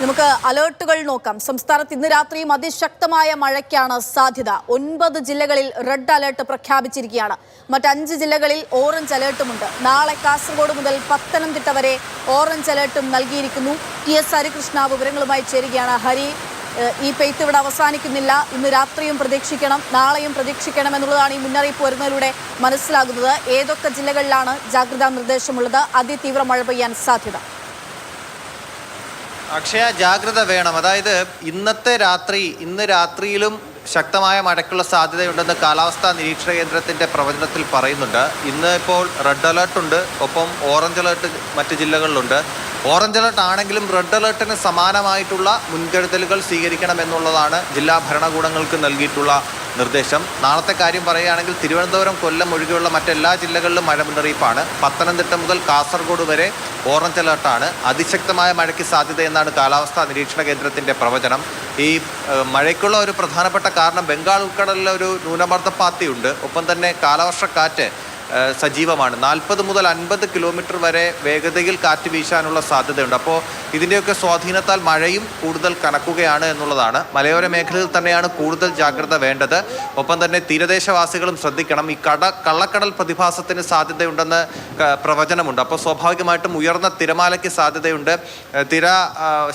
നമുക്ക് അലേർട്ടുകൾ നോക്കാം. സംസ്ഥാനത്ത് ഇന്ന് രാത്രിയും അതിശക്തമായ മഴയ്ക്കാണ് സാധ്യത. 9 ജില്ലകളിൽ റെഡ് അലേർട്ട് പ്രഖ്യാപിച്ചിരിക്കുകയാണ്. മറ്റ് 5 ജില്ലകളിൽ ഓറഞ്ച് അലേർട്ടുമുണ്ട്. നാളെ കാസർഗോഡ് മുതൽ പത്തനംതിട്ട വരെ ഓറഞ്ച് അലേർട്ടും നൽകിയിരിക്കുന്നു. TS ഹരികൃഷ്ണ വിവരങ്ങളുമായി ചേരുകയാണ്. ഹരി, ഈ പെയ്ത്ത് ഇവിടെ അവസാനിക്കുന്നില്ല. ഇന്ന് രാത്രിയും പ്രതീക്ഷിക്കണം, നാളെയും പ്രതീക്ഷിക്കണം എന്നുള്ളതാണ് ഈ മുന്നറിയിപ്പ് വരുന്നതിലൂടെ മനസ്സിലാകുന്നത്. ഏതൊക്കെ ജില്ലകളിലാണ് ജാഗ്രതാ നിർദ്ദേശമുള്ളത്? അതിതീവ്ര മഴ പെയ്യാൻ സാധ്യത? അക്ഷയ, ജാഗ്രത വേണം. അതായത് ഇന്ന് രാത്രിയിലും ശക്തമായ മഴയ്ക്കുള്ള സാധ്യതയുണ്ടെന്ന് കാലാവസ്ഥാ നിരീക്ഷണ കേന്ദ്രത്തിൻ്റെ പ്രവചനത്തിൽ പറയുന്നുണ്ട്. ഇന്ന് ഇപ്പോൾ റെഡ് അലേർട്ടുണ്ട്, ഒപ്പം ഓറഞ്ച് അലേർട്ട് മറ്റ് ജില്ലകളിലുണ്ട്. ഓറഞ്ച് അലേർട്ട് ആണെങ്കിലും റെഡ് അലേർട്ടിന് സമാനമായിട്ടുള്ള മുൻകരുതലുകൾ സ്വീകരിക്കണമെന്നുള്ളതാണ് ജില്ലാ ഭരണകൂടങ്ങൾക്ക് നൽകിയിട്ടുള്ള നിർദ്ദേശം. നാളത്തെ കാര്യം പറയുകയാണെങ്കിൽ തിരുവനന്തപുരം, കൊല്ലം ഒഴികെയുള്ള മറ്റെല്ലാ ജില്ലകളിലും മഴ മുന്നറിയിപ്പാണ്. പത്തനംതിട്ട മുതൽ കാസർഗോഡ് വരെ ഓറഞ്ച് അലേർട്ടാണ്. അതിശക്തമായ മഴയ്ക്ക് സാധ്യതയെന്നാണ് കാലാവസ്ഥാ നിരീക്ഷണ കേന്ദ്രത്തിൻ്റെ പ്രവചനം. ഈ മഴയ്ക്കുള്ള ഒരു പ്രധാനപ്പെട്ട കാരണം ബംഗാൾ ഉൾക്കടലിലെ ഒരു ന്യൂനമർദ്ദപ്പാത്തിയുണ്ട്. ഒപ്പം തന്നെ കാലവർഷക്കാറ്റ് സജീവമാണ്. 40 മുതൽ 50 കിലോമീറ്റർ വരെ വേഗതയിൽ കാറ്റ് വീശാനുള്ള സാധ്യതയുണ്ട്. അപ്പോൾ ഇതിൻ്റെയൊക്കെ സ്വാധീനത്താൽ മഴയും കൂടുതൽ കനക്കുകയാണ് എന്നുള്ളതാണ്. മലയോര മേഖലയിൽ തന്നെയാണ് കൂടുതൽ ജാഗ്രത വേണ്ടത്. ഒപ്പം തന്നെ തീരദേശവാസികളും ശ്രദ്ധിക്കണം. ഈ കള്ളക്കടൽ പ്രതിഭാസത്തിന് സാധ്യതയുണ്ടെന്ന് പ്രവചനമുണ്ട്. അപ്പോൾ സ്വാഭാവികമായിട്ടും ഉയർന്ന തിരമാലയ്ക്ക് സാധ്യതയുണ്ട്.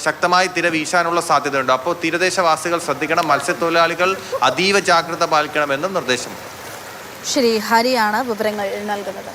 ശക്തമായി തിര വീശാനുള്ള സാധ്യതയുണ്ട്. അപ്പോൾ തീരദേശവാസികൾ ശ്രദ്ധിക്കണം. മത്സ്യത്തൊഴിലാളികൾ അതീവ ജാഗ്രത പാലിക്കണമെന്നും നിർദ്ദേശമുണ്ട്. ശരി, ഹരിയാണ് വിവരങ്ങൾ നൽകുന്നത്.